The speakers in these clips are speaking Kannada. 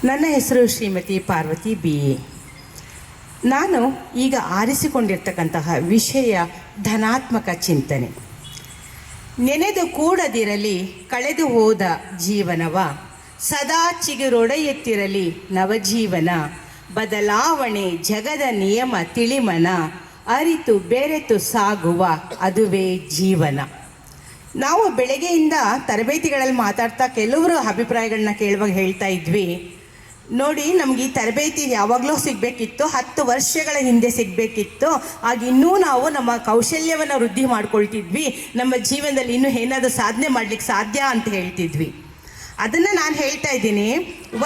ನನ್ನ ಹೆಸರು ಶ್ರೀಮತಿ ಪಾರ್ವತಿ ಬಿ ಎ. ನಾನು ಈಗ ಆರಿಸಿಕೊಂಡಿರ್ತಕ್ಕಂತಹ ವಿಷಯ ಧನಾತ್ಮಕ ಚಿಂತನೆ. ನೆನೆದು ಕೂಡದಿರಲಿ ಕಳೆದು ಹೋದ ಜೀವನವ, ಸದಾ ಚಿಗುರೊಡೆಯುತ್ತಿರಲಿ ನವಜೀವನ, ಬದಲಾವಣೆ ಜಗದ ನಿಯಮ ತಿಳಿಮನ, ಅರಿತು ಬೆರೆತು ಸಾಗುವ ಅದುವೇ ಜೀವನ. ನಾವು ಬೆಳಗ್ಗೆಯಿಂದ ತರಬೇತಿಗಳಲ್ಲಿ ಮಾತಾಡ್ತಾ ಕೆಲವರು ಅಭಿಪ್ರಾಯಗಳನ್ನ ಕೇಳುವಾಗ ಹೇಳ್ತಾ ಇದ್ವಿ, ನೋಡಿ ನಮ್ಗೆ ಈ ತರಬೇತಿ ಯಾವಾಗಲೂ ಸಿಗಬೇಕಿತ್ತು, 10 ವರ್ಷಗಳ ಹಿಂದೆ ಸಿಗಬೇಕಿತ್ತು, ಆಗ ಇನ್ನೂ ನಾವು ನಮ್ಮ ಕೌಶಲ್ಯವನ್ನು ವೃದ್ಧಿ ಮಾಡ್ಕೊಳ್ತಿದ್ವಿ, ನಮ್ಮ ಜೀವನದಲ್ಲಿ ಇನ್ನೂ ಏನಾದರೂ ಸಾಧನೆ ಮಾಡಲಿಕ್ಕೆ ಸಾಧ್ಯ ಅಂತ ಹೇಳ್ತಿದ್ವಿ. ಅದನ್ನು ನಾನು ಹೇಳ್ತಾ ಇದ್ದೀನಿ.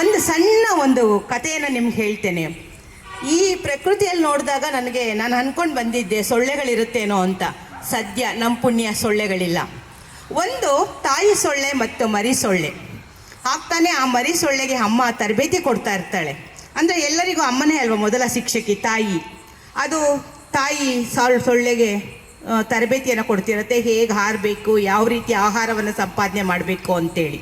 ಒಂದು ಸಣ್ಣ ಕಥೆಯನ್ನು ನಿಮ್ಗೆ ಹೇಳ್ತೇನೆ. ಈ ಪ್ರಕೃತಿಯಲ್ಲಿ ನೋಡಿದಾಗ ನಾನು ಅಂದ್ಕೊಂಡು ಬಂದಿದ್ದೆ ಸೊಳ್ಳೆಗಳಿರುತ್ತೇನೋ ಅಂತ. ಸದ್ಯ ನಮ್ಮ ಪುಣ್ಯ ಸೊಳ್ಳೆಗಳಿಲ್ಲ. ಒಂದು ತಾಯಿ ಸೊಳ್ಳೆ ಮತ್ತು ಮರಿ ಸೊಳ್ಳೆ. ಆಗ್ತಾನೆ ಆ ಮರಿ ಸೊಳ್ಳೆಗೆ ಅಮ್ಮ ತರಬೇತಿ ಕೊಡ್ತಾ ಇರ್ತಾಳೆ. ಅಂದರೆ ಎಲ್ಲರಿಗೂ ಅಮ್ಮನೇ ಅಲ್ವಾ ಮೊದಲ ಶಿಕ್ಷಕಿ ತಾಯಿ. ಅದು ತಾಯಿ ಸೊಳ್ಳೆಗೆ ತರಬೇತಿಯನ್ನು ಕೊಡ್ತಿರತ್ತೆ, ಹೇಗೆ ಹಾರಬೇಕು, ಯಾವ ರೀತಿ ಆಹಾರವನ್ನು ಸಂಪಾದನೆ ಮಾಡಬೇಕು ಅಂತೇಳಿ.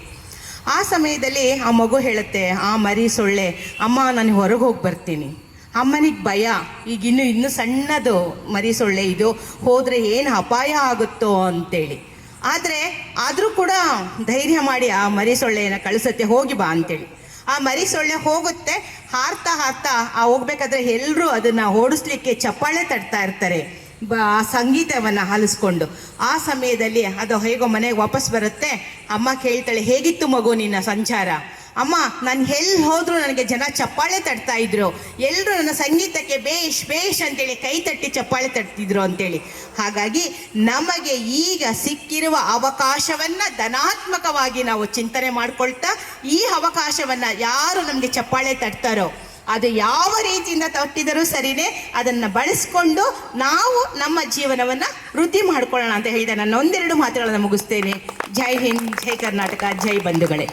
ಆ ಸಮಯದಲ್ಲಿ ಆ ಮಗು ಹೇಳುತ್ತೆ, ಆ ಮರಿ ಸೊಳ್ಳೆ, ಅಮ್ಮ ನಾನು ಹೊರಗೆ ಹೋಗಿ ಬರ್ತೀನಿ. ಅಮ್ಮನಿಗೆ ಭಯ, ಈಗ ಇನ್ನೂ ಸಣ್ಣದು ಮರಿ ಸೊಳ್ಳೆ ಇದು, ಹೋದರೆ ಏನು ಅಪಾಯ ಆಗುತ್ತೋ ಅಂತೇಳಿ. ಆದರೂ ಕೂಡ ಧೈರ್ಯ ಮಾಡಿ ಆ ಮರಿ ಸೊಳ್ಳೆಯನ್ನು ಕಳಿಸುತ್ತೆ, ಹೋಗಿ ಬಾ ಅಂತೇಳಿ. ಆ ಮರಿ ಸೊಳ್ಳೆ ಹೋಗುತ್ತೆ. ಹಾರ್ತಾ ಹೋಗ್ಬೇಕಾದ್ರೆ ಎಲ್ಲರೂ ಅದನ್ನು ಓಡಿಸ್ಲಿಕ್ಕೆ ಚಪ್ಪಾಳೆ ತಟ್ತಾ ಇರ್ತಾರೆ, ಆ ಸಂಗೀತವನ್ನು ಆಲಿಸ್ಕೊಂಡು. ಆ ಸಮಯದಲ್ಲಿ ಅದು ಹೇಗೋ ಮನೆಗೆ ವಾಪಸ್ ಬರುತ್ತೆ. ಅಮ್ಮ ಕೇಳ್ತಾಳೆ, ಹೇಗಿತ್ತು ಮಗು ನಿನ್ನ ಸಂಚಾರ? ಅಮ್ಮ, ನಾನು ಎಲ್ಲಿ ಹೋದರೂ ನನಗೆ ಜನ ಚಪ್ಪಾಳೆ ತಟ್ತಾ ಇದ್ರು, ಎಲ್ಲರೂ ನನ್ನ ಸಂಗೀತಕ್ಕೆ ಬೇಷ್ ಬೇಷ್ ಅಂತೇಳಿ ಕೈ ತಟ್ಟಿ ಚಪ್ಪಾಳೆ ತಟ್ತಿದ್ರು ಅಂತೇಳಿ. ಹಾಗಾಗಿ ನಮಗೆ ಈಗ ಸಿಕ್ಕಿರುವ ಅವಕಾಶವನ್ನು ಧನಾತ್ಮಕವಾಗಿ ನಾವು ಚಿಂತನೆ ಮಾಡ್ಕೊಳ್ತಾ, ಈ ಅವಕಾಶವನ್ನು ಯಾರು ನಮಗೆ ಚಪ್ಪಾಳೆ ತಟ್ತಾರೋ, ಅದು ಯಾವ ರೀತಿಯಿಂದ ತಟ್ಟಿದರೂ ಸರಿನೇ, ಅದನ್ನು ಬಳಸ್ಕೊಂಡು ನಾವು ನಮ್ಮ ಜೀವನವನ್ನು ವೃದ್ಧಿ ಮಾಡ್ಕೊಳ್ಳೋಣ ಅಂತ ಹೇಳಿದೆ. ನಾನು ಒಂದೆರಡು ಮಾತುಗಳನ್ನು ಮುಗಿಸ್ತೇನೆ. ಜೈ ಹಿಂದ್, ಜೈ ಕರ್ನಾಟಕ, ಜೈ ಬಂಧುಗಳೇ.